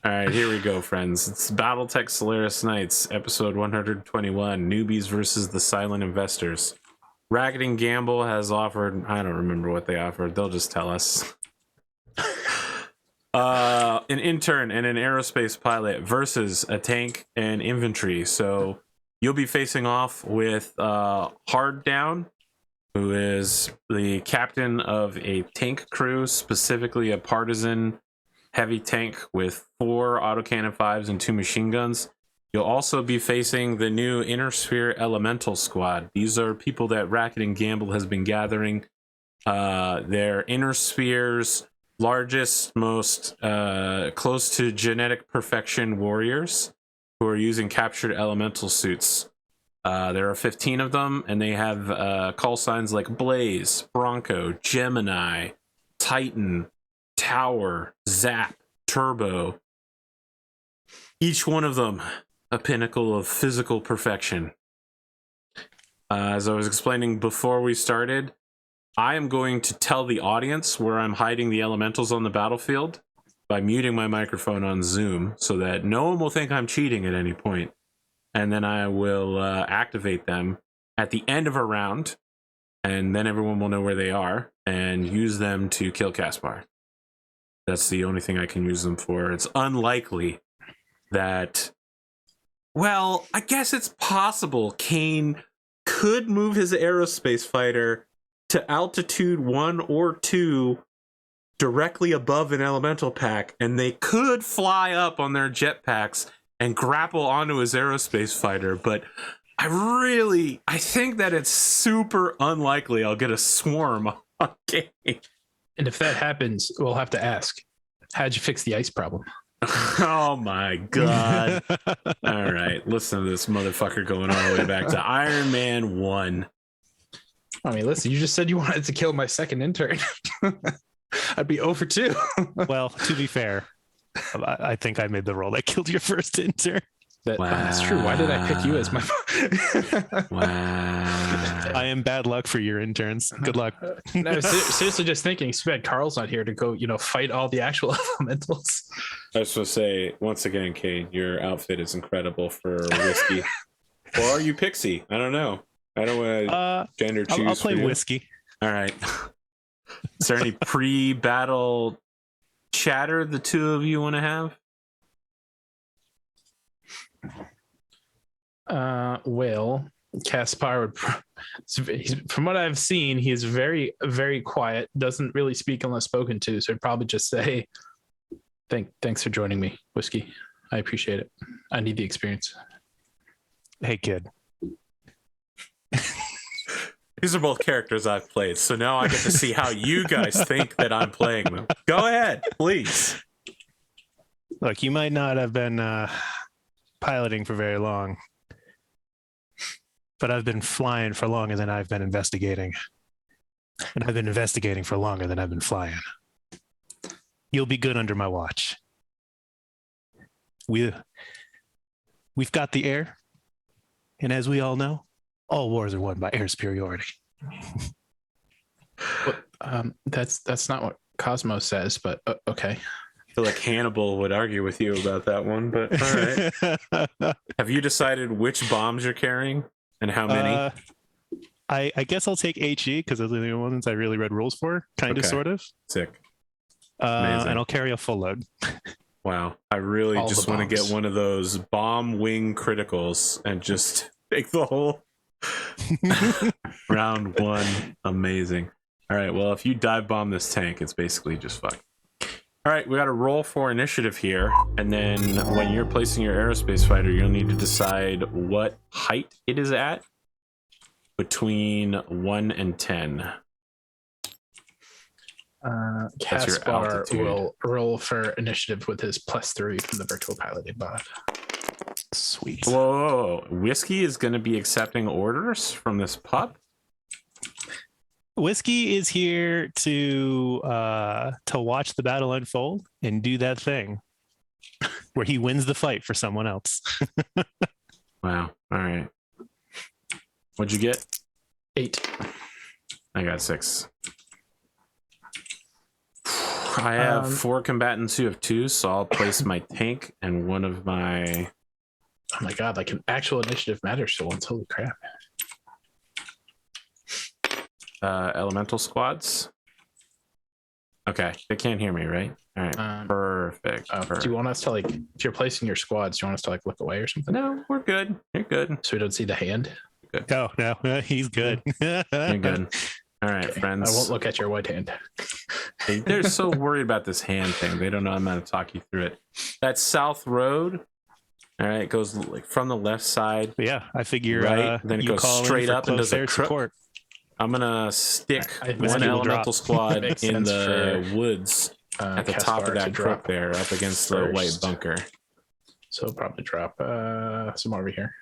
All right, here we go, friends. It's Battletech Solaris Nights, episode 121, Newbies versus the Silent Investors. Racket and Gamble has offered, I don't remember what they offered, they'll just tell us. An intern and an aerospace pilot versus a tank and infantry. So you'll be facing off with Hard Down, who is the captain of a tank crew, specifically a partisan heavy tank with 4 autocannon 5s and 2 machine guns. You'll also be facing the new Inner Sphere Elemental Squad. These are people that Racket and Gamble has been gathering. They're Inner Sphere's largest, most close to genetic perfection warriors who are using captured elemental suits. There are 15 of them, and they have call signs like Blaze, Bronco, Gemini, Titan, Tower, Zap, Turbo. Each one of them a pinnacle of physical perfection. As I was explaining before we started, I am going to tell the audience where I'm hiding the elementals on the battlefield by muting my microphone on Zoom so that no one will think I'm cheating at any point. And then I will activate them at the end of a round, and then everyone will know where they are and use them to kill Caspar. That's the only thing I can use them for. It's unlikely that... Well, I guess it's possible Kane could move his aerospace fighter to altitude 1 or 2 directly above an elemental pack, and they could fly up on their jetpacks and grapple onto his aerospace fighter, but I think that it's super unlikely I'll get a swarm on Kane. And if that happens, we'll have to ask, how'd you fix the ice problem? Oh my god. All right, listen to this motherfucker going all the way back to Iron Man 1. I mean, listen, you just said you wanted to kill my second intern. I'd be over 2. Well, to be fair, I think I made the role that killed your first intern. That's true. Why did I pick you as my... Wow. I am bad luck for your interns. Good luck. No, seriously, just thinking, it's bad Carl's not here to go, fight all the actual elementals. I was supposed to say, once again, Kane, your outfit is incredible for whiskey. Or are you Pixie? I don't know. I don't want to gender choose. I'll play whiskey. All right. Is there any pre-battle chatter the two of you want to have? Well, Caspar would, from what I've seen, he's very, very quiet, doesn't really speak unless spoken to, so I'd probably just say, thanks for joining me, Whiskey. I appreciate it. I need the experience. Hey, kid. These are both characters I've played, so now I get to see how you guys think that I'm playing them. Go ahead, please. Look, you might not have been piloting for very long, but I've been flying for longer than I've been investigating. And I've been investigating for longer than I've been flying. You'll be good under my watch. We've got the air, and as we all know, all wars are won by air superiority. That's not what Cosmo says, but okay. I feel like Hannibal would argue with you about that one, but all right. Have you decided which bombs you're carrying and how many? I guess I'll take HE because those are the only ones I really read rules for, kind of, sort of. Sick. And I'll carry a full load. Wow. I really All just the want to bombs. get one of those bomb wing criticals and just take the whole round 1. Amazing. All right. Well, if you dive bomb this tank, it's basically just fucked. All right, we got to roll for initiative here, and then when you're placing your aerospace fighter, you'll need to decide what height it is at between 1 and 10. Caspar will roll for initiative with his +3 from the virtual piloting mod. Sweet. Whoa, Whiskey is going to be accepting orders from this pup? Whiskey is here to watch the battle unfold and do that thing where he wins the fight for someone else. Wow. All right. What'd you get? 8. I got 6. I have 4 combatants who have 2, so I'll place my tank and one of my. Oh my god! Like an actual initiative matters for once. Holy crap! Elemental squads. Okay, they can't hear me, right? All right, perfect. Do you want us to, like, if you're placing your squads, do you want us to, like, look away or something? No, we're good. You're good. So we don't see the hand. Good. No, he's good. You're good. All right, Okay. friends. I won't look at your white hand. They're so worried about this hand thing. They don't know I'm going to talk you through it. That south road, all right, goes like from the left side. Yeah, I figure right, then it you goes call straight in for up and close does a air crook. support. I'm gonna stick I- one Whiskey will elemental drop. squad Makes in sense the woods at the top of Caspar to that drop crook there, up against the white first. bunker. So we'll probably drop some over here.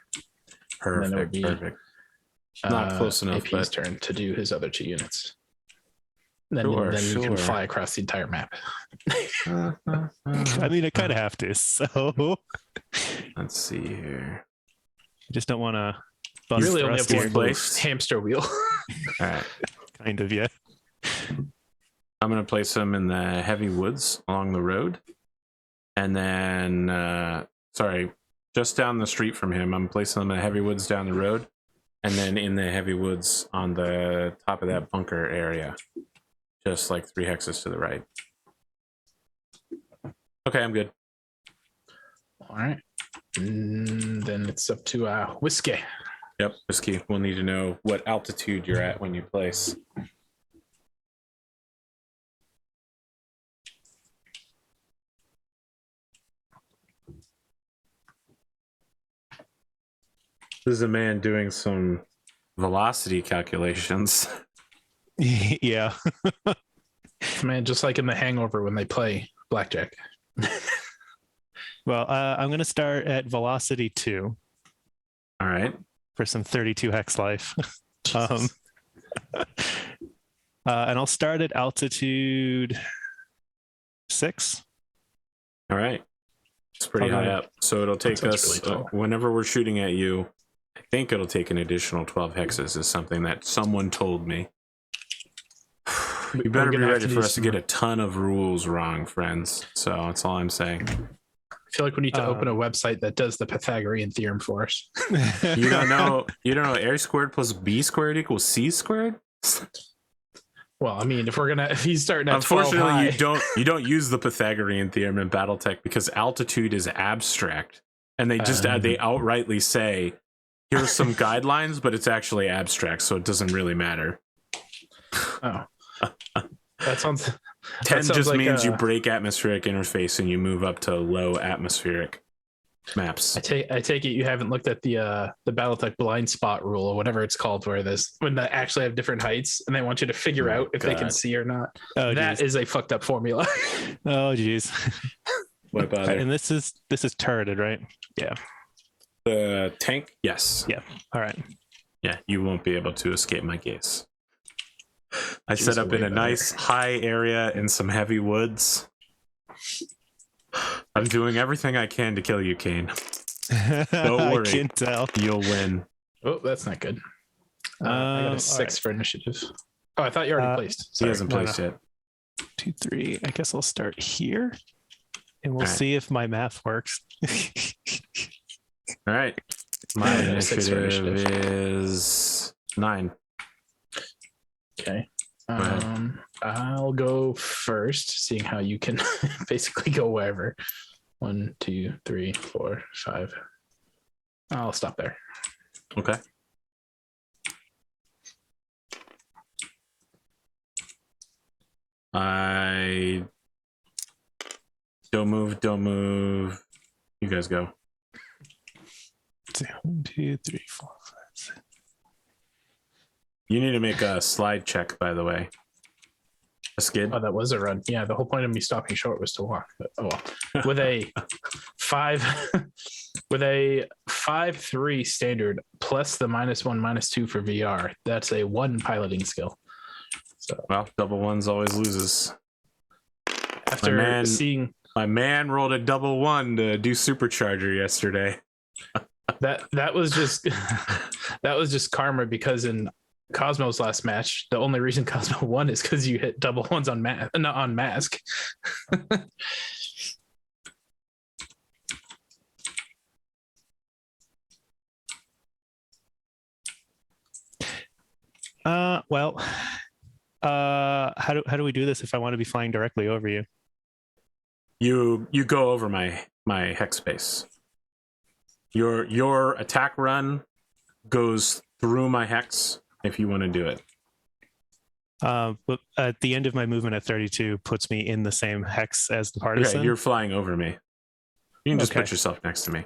And then it would Perfect, be, perfect. Not close enough, AP's but turn to do his other 2 units. Then, Sure, then you can sure. fly across the entire map. I mean, I kind of have to, so let's see here. I just don't want to You bust really only thrust have here. one placed. hamster wheel. All right, Kind of, yeah. I'm gonna place them in the heavy woods along the road, and then sorry, just down the street from him. I'm placing them in the heavy woods down the road, and then in the heavy woods on the top of that bunker area, just like 3 hexes to the right. Okay, I'm good. All right. And then it's up to Whiskey. Yep, Whiskey. We'll need to know what altitude you're at when you place. This is a man doing some velocity calculations. Yeah. Man, just like in The Hangover when they play blackjack. Well, I'm going to start at velocity 2 All right. for some 32 hex life. And I'll start at altitude 6. All right. It's pretty Okay. high up. So it'll take sounds us, really tall. whenever we're shooting at you, I think it'll take an additional 12 hexes, is something that someone told me. You better be gonna have ready to for do us to get a ton of rules wrong, friends. So that's all I'm saying. I feel like we need to open a website that does the Pythagorean theorem for us. You don't know A squared plus B squared equals C squared? Well, I mean, if he's starting at 12 Unfortunately, high, you don't use the Pythagorean theorem in Battletech because altitude is abstract, and they just they outrightly say, "Here's some guidelines," but it's actually abstract, so it doesn't really matter. Oh, that sounds. 10 sounds just like means you break atmospheric interface and you move up to low atmospheric maps. I take it you haven't looked at the Battletech blind spot rule or whatever it's called, where when they actually have different heights and they want you to figure out if they can God. see or not. Oh, That is a fucked up formula. Oh, geez. What bother? And this is turreted, right? Yeah. The tank? Yes. Yeah. All right. Yeah, you won't be able to escape my gaze. I Jeez, set up in way a nice high area in some heavy woods. I'm doing everything I can to kill you, Kane. Don't worry. I can tell. You'll win. Oh, that's not good. I got a 6 for initiative. Oh, I thought you already placed. He Sorry. hasn't placed yet. 2, 3. I guess I'll start here, and we'll All right. see if my math works. All right. My I got a 6 for initiative is 9. Okay. ahead. I'll go first, seeing how you can basically go wherever. 1, 2, 3, 4, 5. I'll stop there. Okay. I don't move. You guys go. 1, 2, 3, 4, 5, 6. You need to make a slide check, by the way. A skid. Oh, that was a run. Yeah, the whole point of me stopping short was to walk. But, oh well. With a 5-3 standard plus the -1, -2 for VR, that's a 1 piloting skill. So Well, double ones always loses. after seeing My man rolled a double 1 to do supercharger yesterday. that was just that was just karma, because in Cosmo's last match, the only reason Cosmo won is because you hit double ones on not on mask. Well, how do we do this if I want to be flying directly over you? You go over my hex space. Your attack run goes through my hex if you want to do it. But at the end of my movement at 32 puts me in the same hex as the partisan. Okay, you're flying over me. You can just put yourself next to me.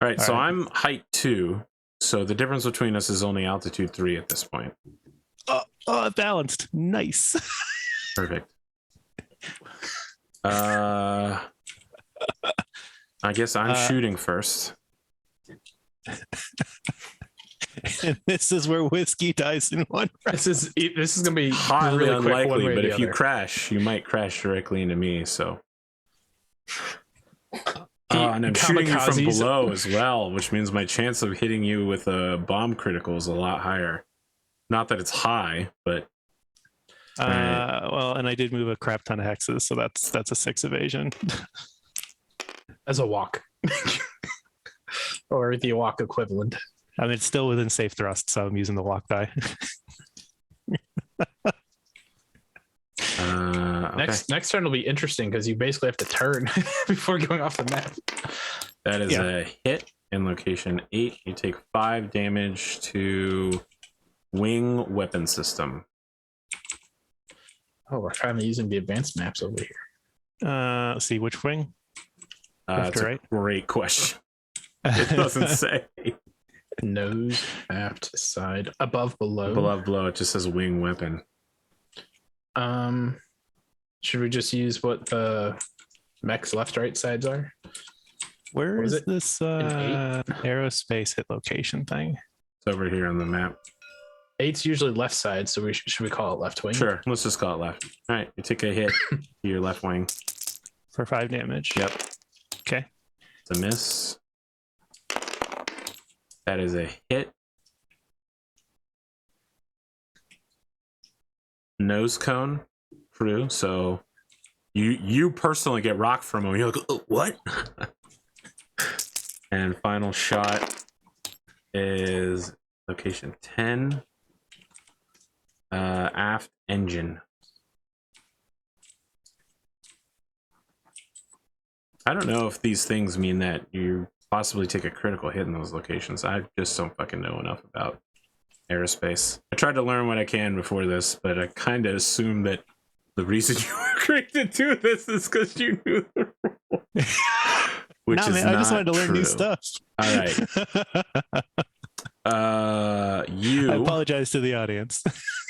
All right, so I'm height 2, so the difference between us is only altitude 3 at this point. Balanced. Nice. Perfect. I guess I'm shooting first. And this is where whiskey dies in one round. This is gonna be Highly really quick, unlikely, one way or but the if you other. crash, you might crash directly into me. So, and I'm shooting you from Kamikazes. below as well, which means my chance of hitting you with a bomb critical is a lot higher. Not that it's high, but Well, and I did move a crap ton of hexes, so that's a 6 evasion. As a walk. Or the walk equivalent. I mean, it's still within safe thrust, so I'm using the walk die. Okay. Next turn will be interesting because you basically have to turn before going off the map. That is a hit in location 8. You take 5 damage to wing weapon system. Oh, we're finally using the advanced maps over here. Let's see, which wing? Left That's or right? a great question. It doesn't say. Nose, aft, side, above, below. Below, it just says wing weapon. Should we just use what the mech's left, right sides are? Where What is is it? this aerospace hit location thing? It's over here on the map. 8's usually left side, so should we call it left wing? Sure, let's just call it left. All right, you take a hit to your left wing. For 5 damage. Yep, Okay. it's a miss. That is a hit. Nose cone through, so you personally get rocked from him. You're like, oh, what? And final shot is location 10. Aft engine. I don't know if these things mean that you possibly take a critical hit in those locations. I just don't fucking know enough about aerospace. I tried to learn what I can before this, but I kind of assumed that the reason you were created to do this is because you knew the rule. Which is man, I just wanted to learn true. new stuff. All right. I You apologize to the audience.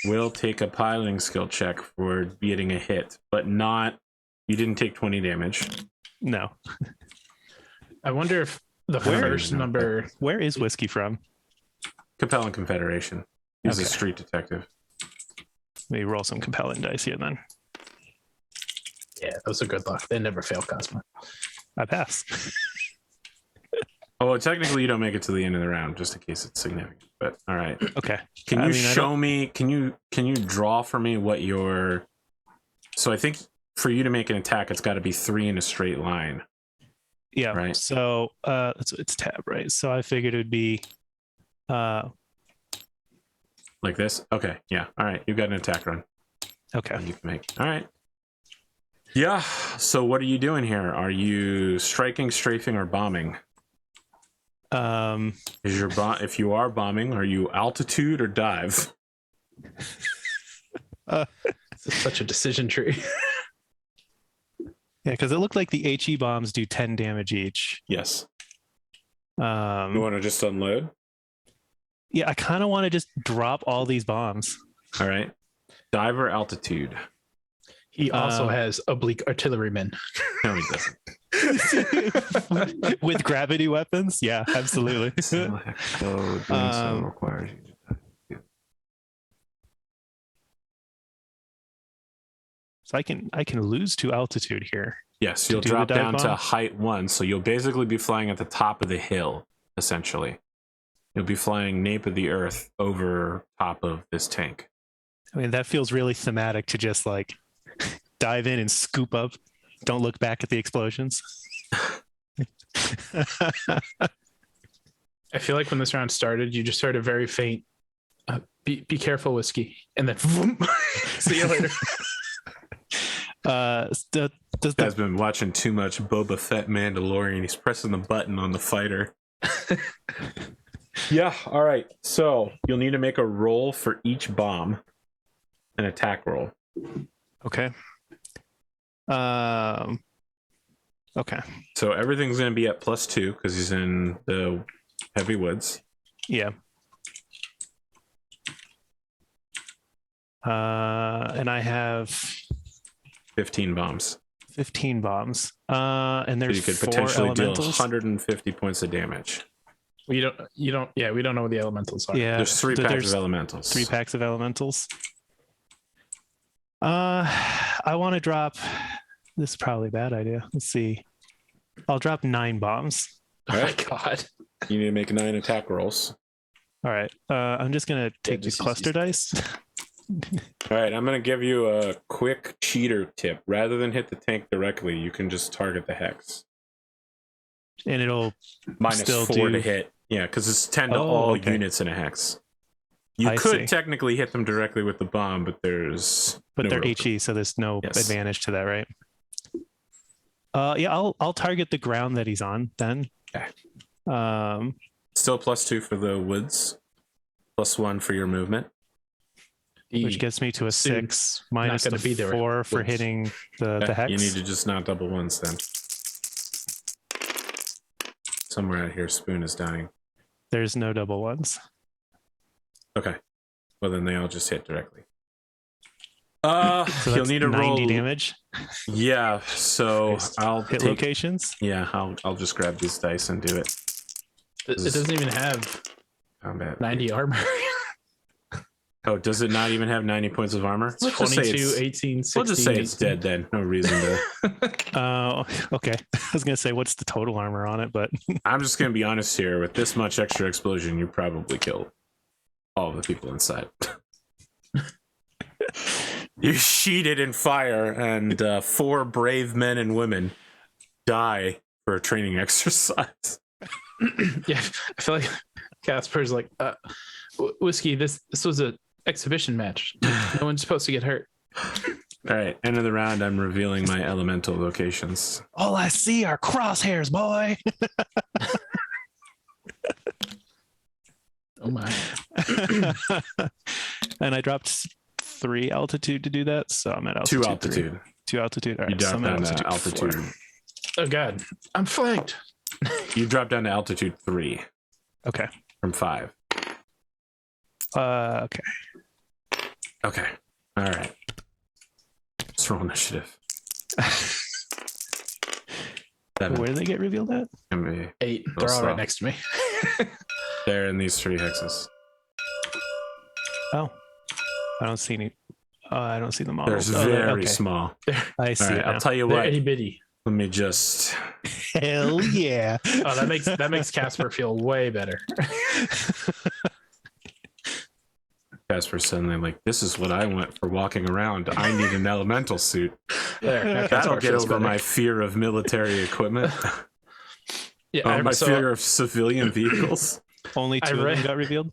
will take a piloting skill check for getting a hit, but not. You didn't take 20 damage. No. I wonder if the Where first is it? number. Where is whiskey from? Capellan Confederation. He's a Okay. street detective. Maybe roll some compelling dice here then. Yeah, those are good luck. They never fail, Cosmo. I pass. Oh, well, technically you don't make it to the end of the round, just in case it's significant. But all right. Okay. Can I you mean, I show me? Can you draw for me what your? So I think for you to make an attack, it's got to be 3 in a straight line. Yeah. Right. So it's tab, right? So I figured it would be Like this. Okay. Yeah. All right. You've got an attack run. okay. You can make. All right. Yeah. So what are you doing here? Are you striking, strafing, or bombing? Is your if you are bombing, are you altitude or dive? This is such a decision tree. Yeah, because it looked like the HE bombs do 10 damage each. Yes. You Yeah, want to just unload? I kind of want to just drop all these bombs. All right. Dive or altitude? He also has oblique artillerymen. No, he doesn't. With gravity weapons? Yeah, absolutely. So doing so requires you to. So I can lose to altitude here. Yes, you'll do the drop dive down to bomb? height 1, so you'll basically be flying at the top of the hill, essentially. You'll be flying nape of the earth over top of this tank. I mean, that feels really thematic to just like dive in and scoop up. Don't look back at the explosions. I feel like when this round started, you just heard a very faint, be careful, whiskey. And then, vroom. See you later. This guy's been watching too much Boba Fett Mandalorian. He's pressing the button on the fighter. Yeah, all right. So you'll need to make a roll for each bomb, an attack roll. Okay. Okay. So everything's going to be at +2 because he's in the heavy woods. Yeah. And I have 15 bombs. 15 bombs. And there's So you could 4 potentially deal elementals. 150 points of damage. We don't know what the elementals are. Yeah. There's 3 packs of elementals. 3 packs of elementals. I want to drop. This is probably a bad idea. Let's see. I'll drop 9 bombs. Oh my god. You need to make 9 attack rolls. All right. I'm just gonna take these just cluster dice. All right, I'm going to give you a quick cheater tip. Rather than hit the tank directly, you can just target the hex. And it'll still -4 do... to hit. Yeah, because it's 10 to Oh, all okay. units in a hex. You I could see. technically hit them directly with the bomb, but there's no they're real- HE, so there's no Yes. advantage to that, right? Yeah, I'll target the ground that he's on then. Okay. Which Still +2 for the woods, +1 for your movement. gets me to a Soon. 6 minus gonna the be there. 4 for Woods. hitting the Okay, hex. You need to just not double ones then. Somewhere out here, Spoon is dying. There's no double ones. Okay. Well, then they all just hit directly. So You'll that's need to 90 roll damage. Yeah, so Nice. I'll Hit take. locations. Yeah, I'll just grab these dice and do it. It doesn't even have Combat. 90 armor. Oh, does it not even have 90 points of armor? Let's just say 22, it's- 18, 16. We'll just say it's 18. dead then. No reason to. Okay. I was gonna say what's the total armor on it, but I'm just gonna be honest here. With this much extra explosion, you probably killed all of the people inside. You sheeted in fire, and 4 brave men and women die for a training exercise. Yeah, I feel like Casper's like, whiskey. This was a exhibition match. No one's supposed to get hurt. All right, end of the round. I'm revealing my elemental locations. all I see are crosshairs, boy. Oh my! And I dropped 3 altitude to do that, so I'm at altitude. 2 altitude. 3. 2 altitude. All You right, so drop I'm at down to altitude. 4. Oh god, I'm flanked. You drop down to altitude 3 Okay. from 5. Okay. Okay. All right. Let's roll initiative. 7. Where do they get revealed at? Gonna be 8. They're all slow. right next to me. there in these 3 hexes. Oh, I don't see any. I don't see the They're models. very okay. small. I see All right, it I'll now. tell you They're what. itty bitty. Let me just. Hell yeah. Oh, that makes Casper feel way better. Casper suddenly like, this is what I want for walking around. I need an elemental suit. There, now That'll Casper get feels over better. my fear of military equipment. Yeah, My so, fear of civilian vehicles. Only I 2 of read- them got revealed.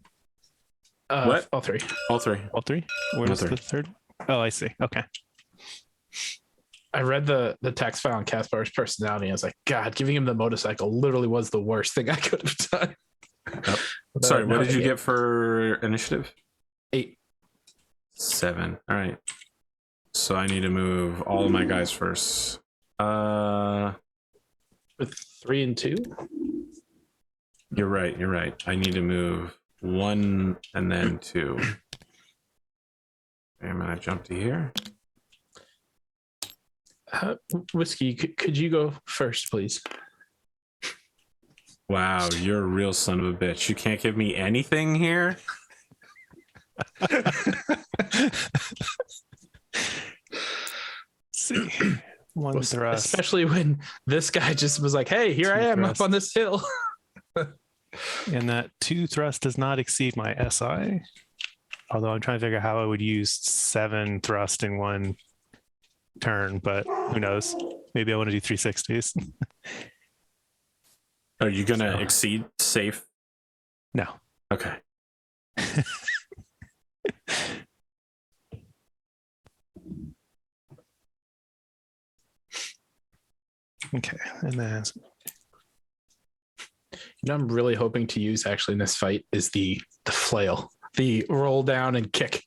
What? All 3. All 3. All 3. Where's All 3. the third? Oh, I see. Okay. I read the text file on Casper's personality. And I was like, God, giving him the motorcycle literally was the worst thing I could have done. Yep. Sorry, what did you get for initiative? 8. 7. All right. So I need to move all of my guys first. With 3 and 2. You're right. You're right. I need to move 1 and then 2. Okay, I'm gonna jump to here. Whiskey, could you go first, please? Wow, you're a real son of a bitch. You can't give me anything here. See. One thrust. Especially when this guy just was like, hey, here I am Thrust. up on this hill. And that 2 thrust does not exceed my SI. Although I'm trying to figure out how I would use 7 thrust in one turn, but who knows? Maybe I want to do 360s. Are you gonna exceed safe? No. Okay. Okay, and then I'm really hoping to use actually in this fight is the flail, the roll down and kick.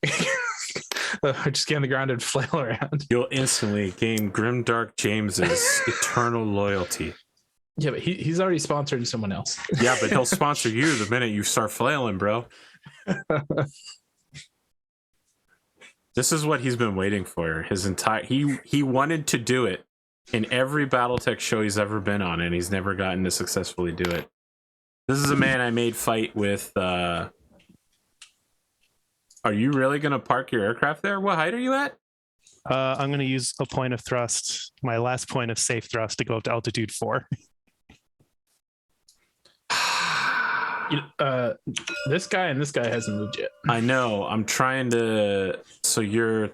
Just get on the ground and flail around. You'll instantly gain Grimdark James's eternal loyalty. Yeah, but he's already sponsored someone else. Yeah, but he'll sponsor you the minute you start flailing, bro. This is what he's been waiting for. His entire he wanted to do it in every Battletech show he's ever been on, and he's never gotten to successfully do it. This is a man I made fight with. Are you really gonna park your aircraft there? What height are you at? I'm going to use a point of thrust, my last point of safe thrust, to go up to altitude 4. This guy and this guy hasn't moved yet. I know. I'm trying to. So you're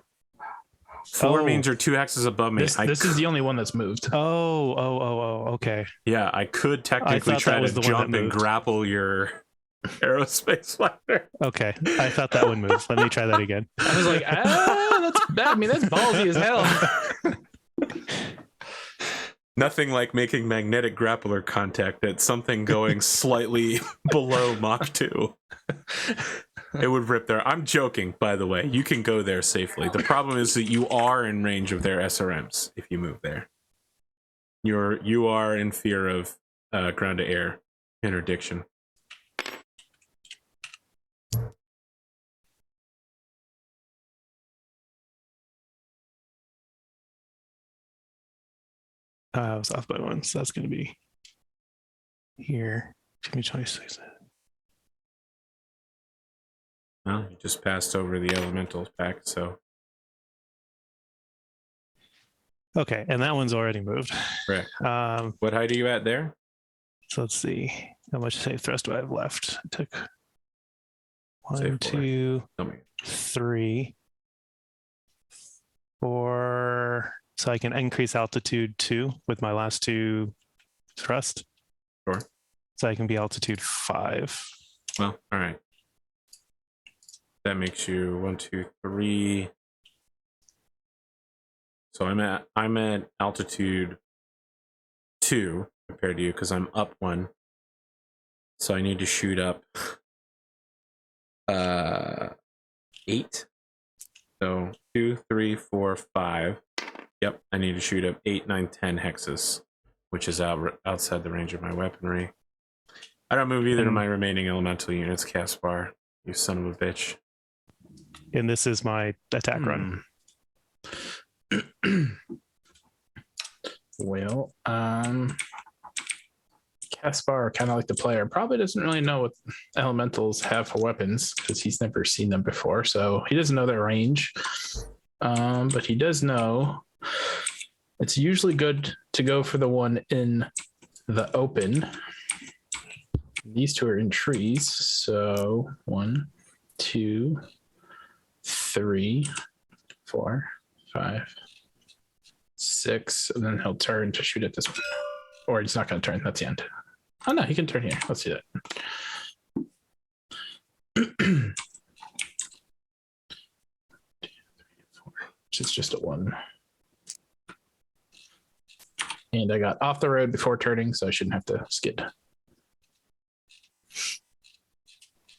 4 means you're 2 hexes above me. This is the only one that's moved. Okay. Yeah, I could technically try to jump and grapple your aerospace fighter. Okay, I thought that would move. Let me try that again. I was like, that's ballsy as hell. Nothing like making magnetic grappler contact at something going slightly below Mach 2. It would rip there. I'm joking, by the way. You can go there safely. The problem is that you are in range of their SRMs if you move there. You are in fear of ground to air interdiction. I was off by 1, so that's going to be here. Give me 26. Well, you just passed over the elementals pack, so. Okay, and that one's already moved. Correct. What height are you at there? So let's see. How much safe thrust do I have left? I took 1, Safe 2, Tell me. 3, 4. So I can increase altitude 2 with my last 2 thrust. Sure. So I can be altitude 5. Well, all right. That makes you 1, 2, 3. So I'm at altitude 2 compared to you because I'm up 1. So I need to shoot up 8. So 2, 3, 4, 5. Yep, I need to shoot up 8, 9, 10 hexes, which is outside the range of my weaponry. I don't move either of my remaining elemental units, Caspar. You son of a bitch. And this is my attack run. Well, Caspar, kind of like the player, probably doesn't really know what elementals have for weapons because he's never seen them before, so he doesn't know their range. But he does know it's usually good to go for the one in the open. These two are in trees, so 1, 2, 3, 4, 5, 6, and then he'll turn to shoot at this one. Or he's not going to turn. That's the end. Oh no, he can turn here. Let's see that. Which is just a 1. And I got off the road before turning, so I shouldn't have to skid.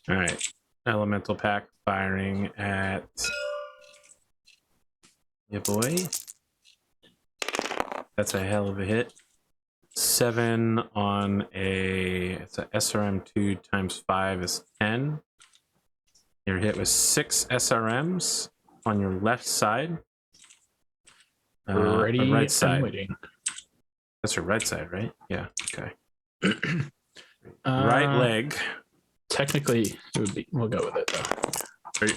All right. Elemental pack firing at yeah, boy. That's a hell of a hit. 7 on it's a SRM2 times 5 is 10. You're hit with 6 SRMs on your left side. Ready, right side. waiting. That's your right side, right? Yeah. Okay. Right leg. Technically, it would be. We'll go with it though.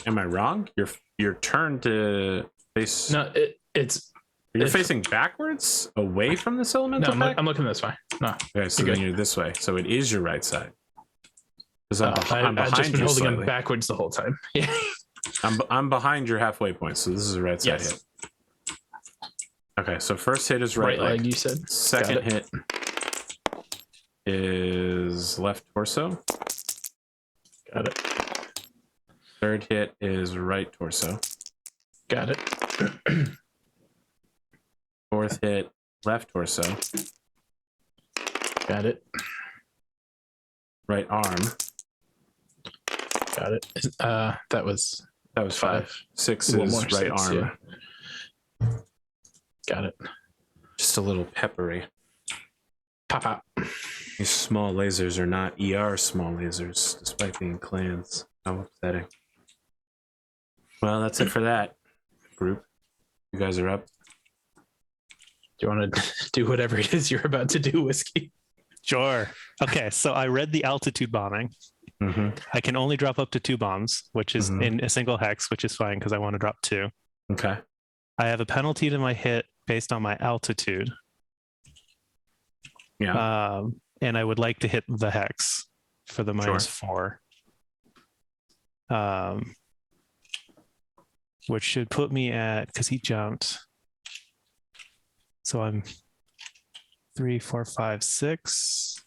Am I wrong? Your turn to face. No, it's. You're facing backwards away from this elemental No, pack? I'm looking this way. No. Okay, so then you're this way. So it is your right side. Because I'm I've just behind been you holding slightly. him backwards the whole time. Yeah. I'm behind your halfway point, so this is a right side Yes. hit. Okay, so first hit is right leg. You said. Second Got it. hit is left torso. Got it. Third hit is right torso. Got it. Fourth hit, left torso. Got it. Right arm. Got it. That was That was 5. 6 One is more, right 6, arm. yeah. Got it. Just a little peppery. Pop pop. These small lasers are not ER small lasers, despite being clans. How upsetting. Well, that's it for that group. You guys are up. Do you want to do whatever it is you're about to do, Whiskey? Sure. Okay, so I read the altitude bombing. Mm-hmm. I can only drop up to 2 bombs, which is in a single hex, which is fine because I want to drop 2. Okay. I have a penalty to my hit based on my altitude. Yeah. And I would like to hit the hex for the -4. Which should put me at, because he jumped. So I'm 3, 4, 5, 6.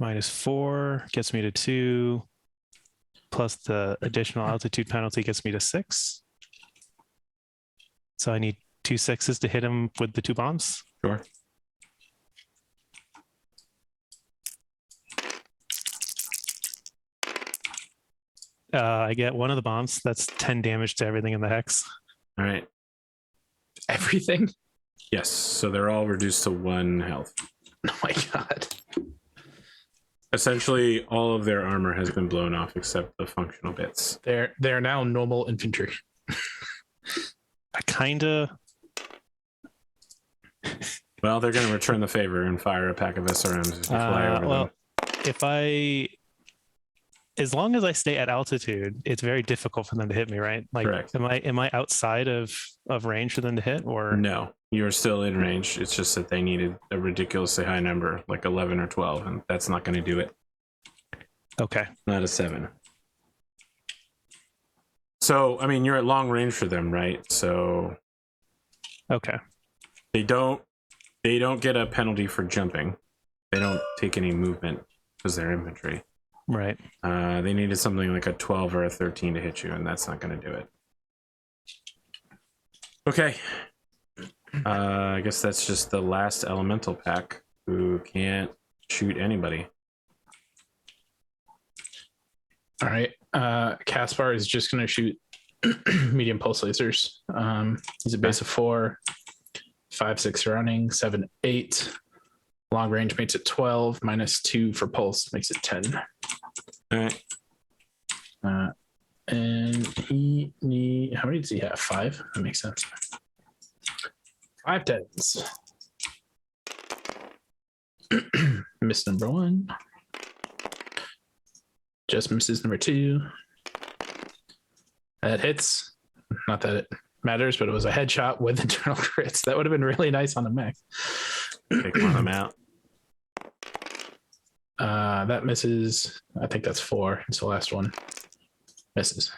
-4 gets me to 2. Plus the additional altitude penalty gets me to 6. So I need 2 6s to hit him with the 2 bombs. Sure. I get one of the bombs. That's 10 damage to everything in the hex. All right. Everything? Yes. So they're all reduced to 1 health. Oh my god. Essentially, all of their armor has been blown off except the functional bits. They're now normal infantry. I kind of. Well, they're going to return the favor and fire a pack of SRMs as you fly over them. If I, as long as I stay at altitude, it's very difficult for them to hit me, right? Like, Correct. am I outside of range for them to hit, or No, you're still in range. It's just that they needed a ridiculously high number, like 11 or 12, and that's not going to do it. Okay. Not a 7. So, I mean, you're at long range for them, right? So Okay. they don't get a penalty for jumping. They don't take any movement because they're infantry. Right. They needed something like a 12 or a 13 to hit you, and that's not going to do it. Okay. I guess that's just the last elemental pack who can't shoot anybody. All right. Caspar is just going to shoot medium pulse lasers. He's a base of 4, 5, 6 running, 7, 8. Long range makes it 12, -2 for pulse makes it 10. All right. And how many does he have? 5? That makes sense. 5 10s. Miss number 1. Just misses number 2. That hits. Not that it matters, but it was a headshot with internal crits. That would have been really nice on a mech. Take one of them out. That misses. I think that's 4. It's the last one. Misses.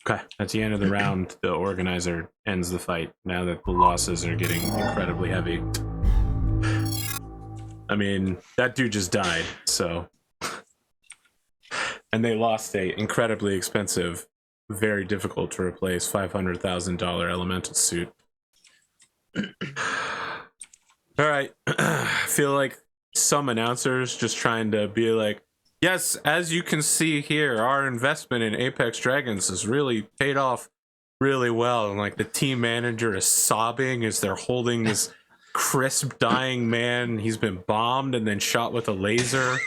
Okay. At the end of the round, the organizer ends the fight now that the losses are getting incredibly heavy. I mean, that dude just died, so. And they lost a incredibly expensive, very difficult to replace $500,000 elemental suit. All right. I feel like some announcers just trying to be like, yes, as you can see here, our investment in Apex Dragons has really paid off really well. And like the team manager is sobbing as they're holding this crisp dying man. He's been bombed and then shot with a laser.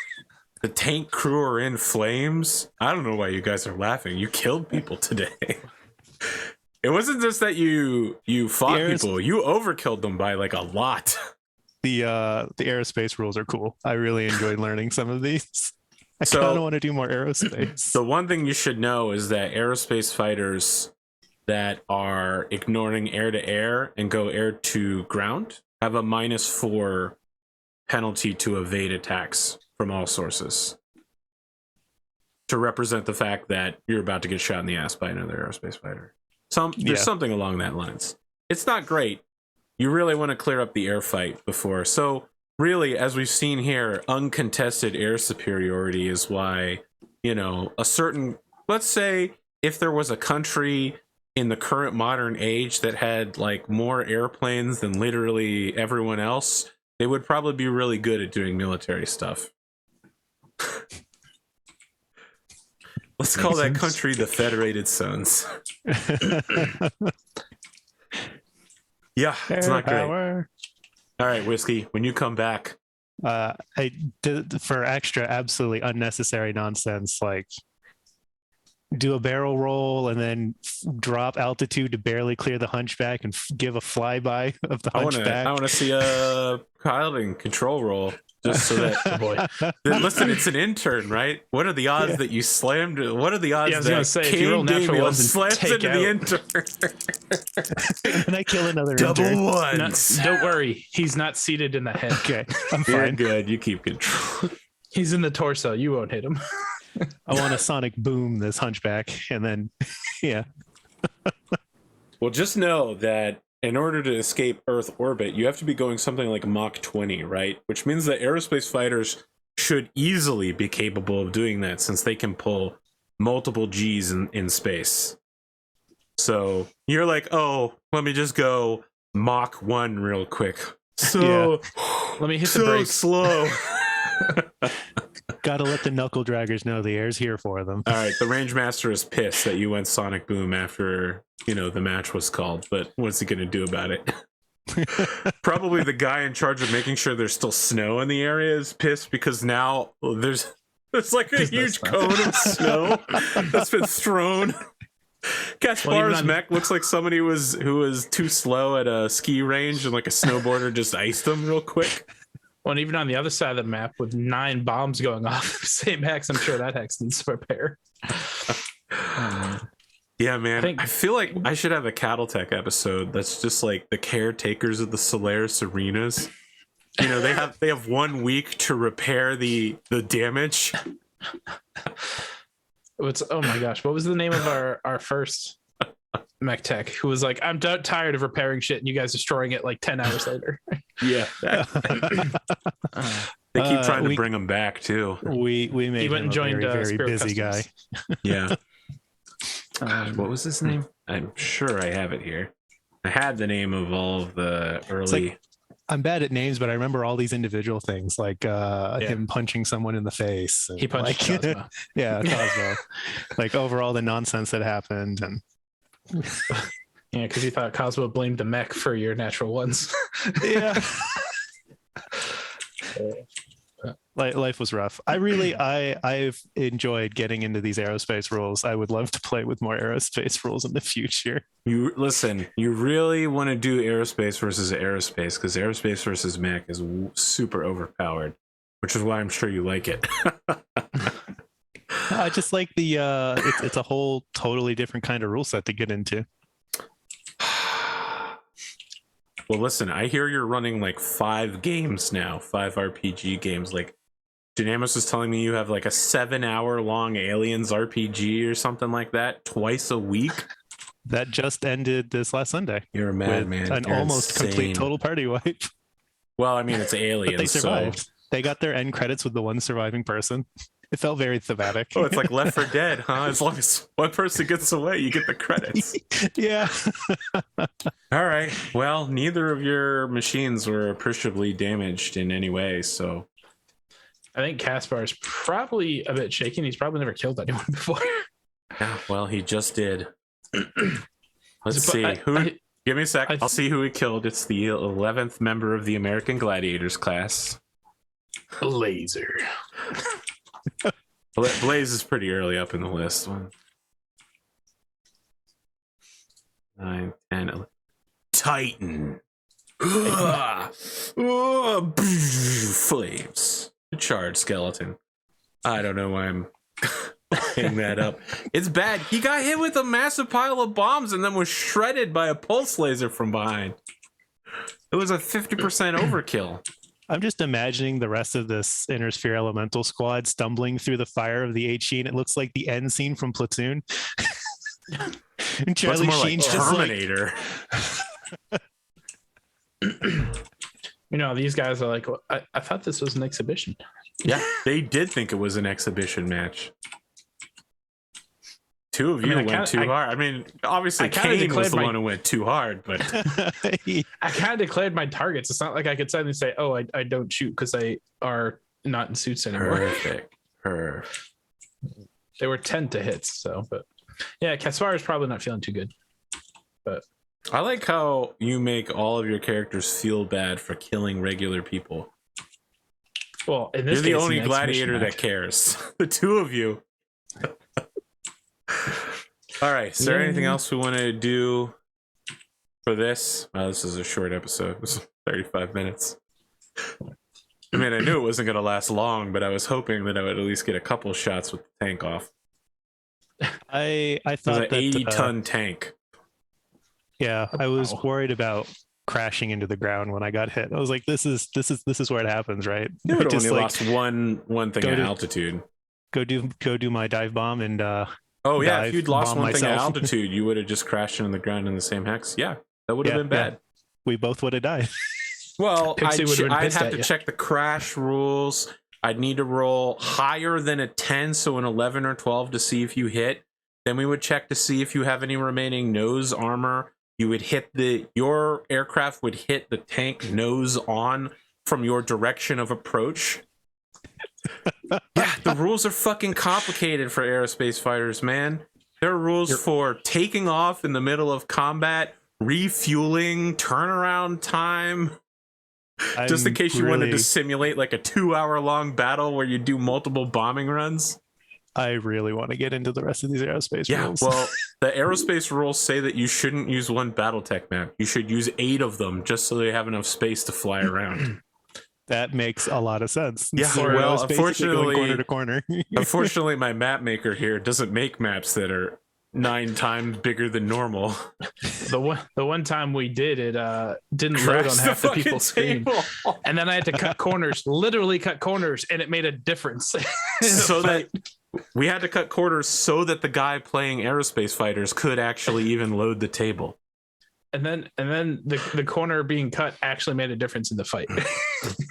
The tank crew are in flames. I don't know why you guys are laughing. You killed people today. It wasn't just that you fought people. You overkilled them by like a lot. The aerospace rules are cool. I really enjoyed learning some of these. I kind of want to do more aerospace. The one thing you should know is that aerospace fighters that are ignoring air to air and go air to ground have a -4 penalty to evade attacks from all sources, to represent the fact that you're about to get shot in the ass by another aerospace fighter. There's something along that lines. It's not great. You really want to clear up the air fight before. So really, as we've seen here, uncontested air superiority is why, a certain, let's say if there was a country in the current modern age that had like more airplanes than literally everyone else, they would probably be really good at doing military stuff. Let's call that country the Federated Sons. Yeah, it's not great. All right, Whiskey, when you come back. I did for extra absolutely unnecessary nonsense, like do a barrel roll and then drop altitude to barely clear the hunchback and give a flyby of the hunchback. I want to see a piloting control roll. Just so that, listen, it's an intern, right? What are the odds that you slammed? What are the odds that Kane Damiel slams into the intern? And I kill another double intern. ones. No, don't worry, he's not seated in the head. Okay, I'm You're fine. good. You keep control. He's in the torso. You won't hit him. I want to sonic boom this hunchback, and then yeah. Well, just know that in order to escape Earth orbit, you have to be going something like Mach 20, right? Which means that aerospace fighters should easily be capable of doing that, since they can pull multiple Gs in space. So you're like, oh, let me just go Mach 1 real quick. So let me hit the brakes. Slow. Gotta let the knuckle draggers know the air's here for them. All right, the range master is pissed that you went sonic boom after the match was called, but what's he gonna do about it? Probably the guy in charge of making sure there's still snow in the area is pissed, because now there's like a huge cone of snow that's been thrown. Kaspar's mech looks like somebody who was too slow at a ski range and like a snowboarder just iced him real quick. Well, and even on the other side of the map with 9 bombs going off the same hex, I'm sure that hex needs to repair. Yeah, man. I feel like I should have a Battletech episode that's just like the caretakers of the Solaris arenas. They have 1 week to repair the damage. Oh my gosh, what was the name of our first mech tech who was like, I'm tired of repairing shit and you guys destroying it like 10 hours later? Yeah. They keep trying to bring him back too. We made he went him and joined a very busy Customs. guy. Yeah. What was his name? I'm sure I have it here. I had the name of all of the early. I'm bad at names, but I remember all these individual things, like him punching someone in the face. He punched Cosmo. Yeah, Cosmo. Like over all the nonsense that happened, and yeah, because you thought Cosmo blamed the mech for your natural ones. Yeah. Life was rough. I've enjoyed getting into these aerospace rules. I would love to play with more aerospace rules in the future. You really want to do aerospace versus aerospace, because aerospace versus mech is super overpowered, which is why I'm sure you like it. I just like the it's a whole totally different kind of rule set to get into. Well, listen, I hear you're running like 5 games now, 5 RPG games. Like Dynamos was telling me you have like a 7-hour long Aliens RPG or something like that twice a week. That just ended this last Sunday. You're a madman. An You're almost insane. complete total party wipe. Well, I mean, it's Aliens. But they survived. So... They got their end credits with the one surviving person. It felt very thematic. Oh, it's like Left 4 Dead, huh? As long as one person gets away, you get the credits. Yeah. All right. Well, neither of your machines were appreciably damaged in any way, so... I think Caspar is probably a bit shaken. He's probably never killed anyone before. Yeah, well, he just did. Let's see. Give me a sec. I'll see who he killed. It's the 11th member of the American Gladiators class. Laser. Blaze is pretty early up in the list. 9, 10, 11. Titan. Flames. Charred skeleton. I don't know why I'm playing that up. It's bad. He got hit with a massive pile of bombs and then was shredded by a pulse laser from behind. It was a 50% overkill. I'm just imagining the rest of this Inner Sphere Elemental squad stumbling through the fire of the HE, and it looks like the end scene from Platoon. And That's Charlie more like Sheen's just like, Terminator. These guys are like, well, I thought this was an exhibition. Yeah, they did think it was an exhibition match. Two of you went too hard. I mean, obviously, Kane was the one who went too hard, but I kind of declared my targets. It's not like I could suddenly say, "Oh, I don't shoot" because they are not in suits anymore. Perfect. They were 10 to hits, so but yeah, Caspar is probably not feeling too good. But I like how you make all of your characters feel bad for killing regular people. Well, in this You're case, the only gladiator that cares. The two of you. All right. Is there anything else we want to do for this? This is a short episode. It was 35 minutes. I mean, I knew it wasn't going to last long, but I was hoping that I would at least get a couple shots with the tank off. I thought it was an that 80-ton tank. Yeah, I was worried about crashing into the ground when I got hit. I was like, this is where it happens, right? You would just only like lost one thing at altitude. Go do my dive bomb and oh yeah, if you'd lost one thing at myself. altitude, you would have just crashed into the ground in the same hex. Yeah, that would have been bad. Yeah. We both would have died. Well, I'd have to you. check the crash rules. I'd need to roll higher than a 10, so an 11 or 12 to see if you hit. Then we would check to see if you have any remaining nose armor. You would hit your aircraft would hit the tank nose on from your direction of approach. Yeah, the rules are fucking complicated for aerospace fighters, man. There are rules for taking off in the middle of combat, refueling, turnaround time. Just in case you wanted to simulate like a 2-hour-long battle where you do multiple bombing runs. I really want to get into the rest of these aerospace rules. Well, the aerospace rules say that you shouldn't use one Battletech map. You should use 8 of them just so they have enough space to fly around. That makes a lot of sense. Yeah, so well, unfortunately, corner to corner. Unfortunately, my map maker here doesn't make maps that are 9 times bigger than normal. The one time we did it, didn't load on half the people's screen, and then I had to cut corners, literally cut corners, and it made a difference. So that we had to cut corners so that the guy playing aerospace fighters could actually even load the table. And then the corner being cut actually made a difference in the fight.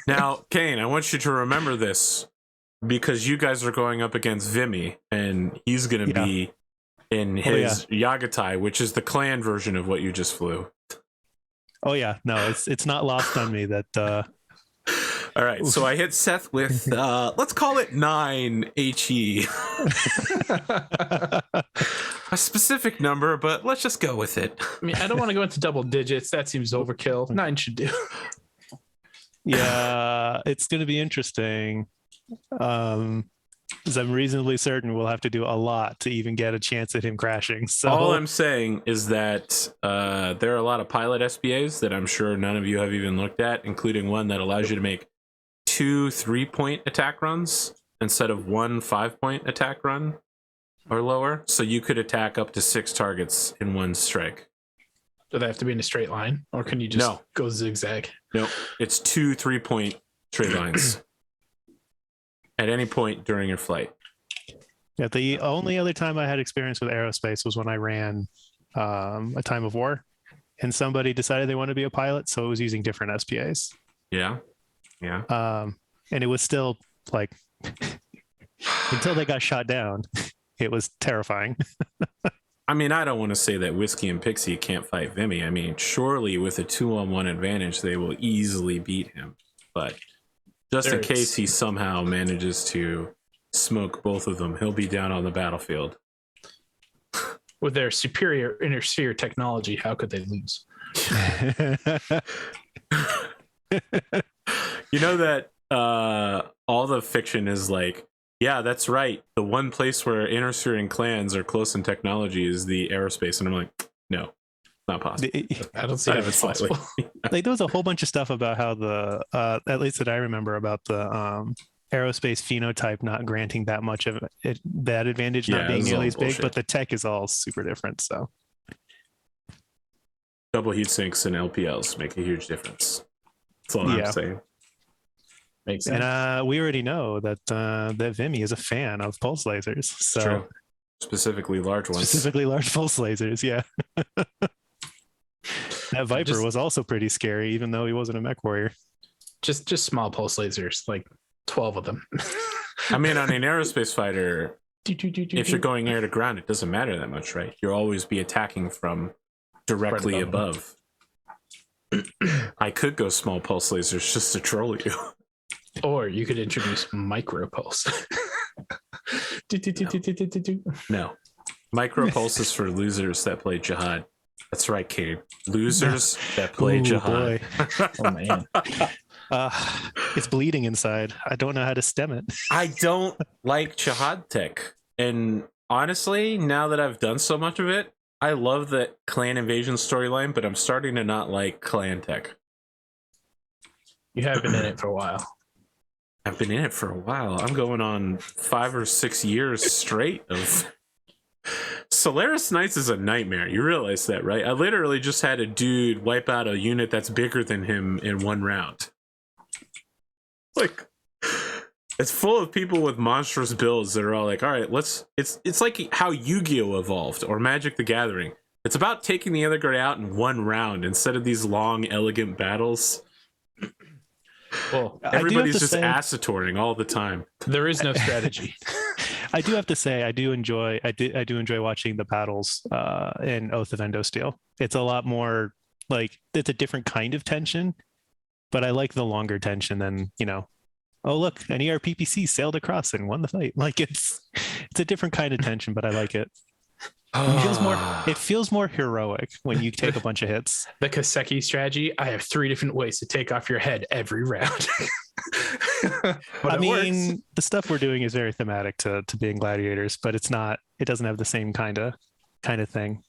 Now, Kane, I want you to remember this because you guys are going up against Vimy, and he's going to be in his Yagatai, which is the clan version of what you just flew. Oh yeah, no, it's not lost on me that. All right, so I hit Seth with let's call it 9 HE. A specific number, but let's just go with it. I mean, I don't want to go into double digits. That seems overkill. 9 should do. Yeah, it's going to be interesting. Because I'm reasonably certain we'll have to do a lot to even get a chance at him crashing. So all I'm saying is that there are a lot of pilot SPAs that I'm sure none of you have even looked at, including one that allows you to make 2 3-point attack runs instead of 1 5-point attack run or lower. So you could attack up to 6 targets in one strike. Do they have to be in a straight line, or can you just go zigzag? No, it's 2 3-point straight lines at any point during your flight. Yeah, the only other time I had experience with aerospace was when I ran a Time of War, and somebody decided they wanted to be a pilot, so it was using different SPAs. Yeah. And it was still like until they got shot down, it was terrifying. I mean, I don't want to say that Whiskey and Pixie can't fight Vimy. I mean, surely with a 2-on-1 advantage, they will easily beat him. But just in case he somehow manages to smoke both of them, he'll be down on the battlefield. With their superior inner sphere technology, how could they lose? You know that all the fiction is like, yeah, that's right. The one place where inner sphere and clans are close in technology is the aerospace. And I'm like, no, not possible. I don't see how it's possible. Like there was a whole bunch of stuff about how the, at least that I remember about the aerospace phenotype not granting that much of it, that advantage not being nearly as big, but the tech is all super different. So double heat sinks and LPLs make a huge difference. That's all I'm saying. Makes sense. And we already know that that Vimy is a fan of pulse lasers. So True. Specifically large ones. specifically large pulse lasers, yeah. That Viper was also pretty scary, even though he wasn't a mech warrior. Just small pulse lasers, like 12 of them. I mean, on an aerospace fighter, if you're going air to ground, it doesn't matter that much, right? You'll always be attacking from directly Right above. I could go small pulse lasers just to troll you. Or you could introduce micro pulse. No. Micro pulse is for losers that play Jihad. That's right, Kate. Losers that play Ooh, Jihad. boy. Oh man. It's bleeding inside. I don't know how to stem it. I don't like Jihad tech. And honestly, now that I've done so much of it, I love the clan invasion storyline, but I'm starting to not like clan tech. You have been in it for a while. I've been in it for a while. I'm going on 5 or 6 years straight of Solaris Nights is a nightmare. You realize that, right? I literally just had a dude wipe out a unit that's bigger than him in 1 round. Like, it's full of people with monstrous builds that are all like, all right, it's like how Yu-Gi-Oh evolved or Magic the Gathering. It's about taking the other guy out in 1 round instead of these long, elegant battles. Well, everybody's just acetoring all the time. There is no strategy. I do have to say, I do enjoy watching the battles in Oath of Endosteel. It's a lot more like, it's a different kind of tension, but I like the longer tension than, oh look, an ERPPC sailed across and won the fight. Like it's a different kind of tension, but I like it. It feels more heroic when you take a bunch of hits. The Kaseki strategy, I have 3 different ways to take off your head every round. I mean, the stuff we're doing is very thematic to being gladiators, but it doesn't have the same kind of thing.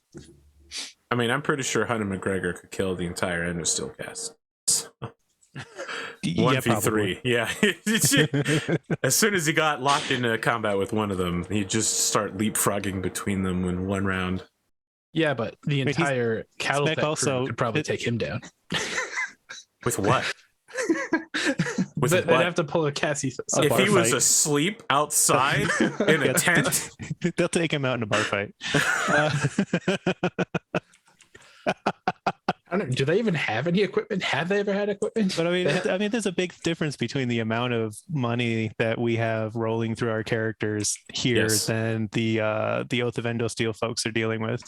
I mean, I'm pretty sure Hunter McGregor could kill the entire Endosteel cast. 1v3. Yeah. As soon as he got locked into combat with one of them, he'd just start leapfrogging between them in 1 round. Yeah, but the entire Battletech also could probably take him down. With what? They'd have to pull a Cassie. If he was asleep outside in a tent, they'll take him out in a bar fight. I don't know, do they even have any equipment? Have they ever had equipment? But I mean, there's a big difference between the amount of money that we have rolling through our characters here than the Oath of Endosteel folks are dealing with.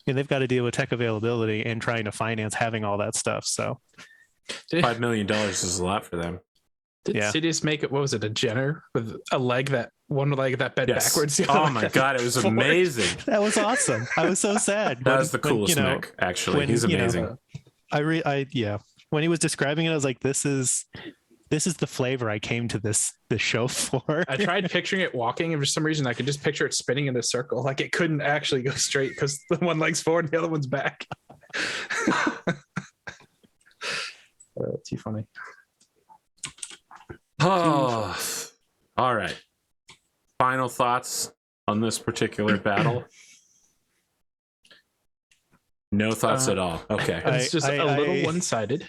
And they've got to deal with tech availability and trying to finance having all that stuff. So $5 million is a lot for them. Did Sidious make it? What was it? A Jenner with one leg that bent backwards? Oh my god, it was amazing. That was awesome. I was so sad. That was the coolest mech, actually. He's amazing. When he was describing it, I was like, this is the flavor I came to this show for. I tried picturing it walking, and for some reason I could just picture it spinning in a circle. Like it couldn't actually go straight because the one leg's forward and the other one's back. Too funny. Oh, all right. Final thoughts on this particular battle? No thoughts at all. Okay. It's just a little one-sided.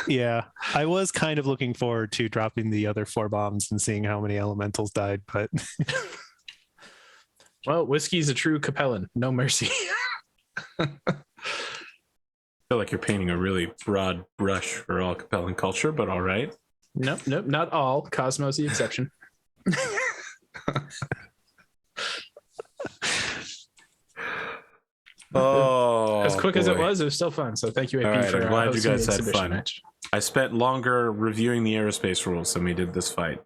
Yeah, I was kind of looking forward to dropping the other 4 bombs and seeing how many elementals died, but well, whiskey's a true Capellan. No mercy. I feel like you're painting a really broad brush for all Capellan culture, but all right. Nope, not all. Cosmo's the exception. Oh, as quick as it was still fun. So thank you, AP, for I'm glad you guys had fun. Match. I spent longer reviewing the aerospace rules than we did this fight.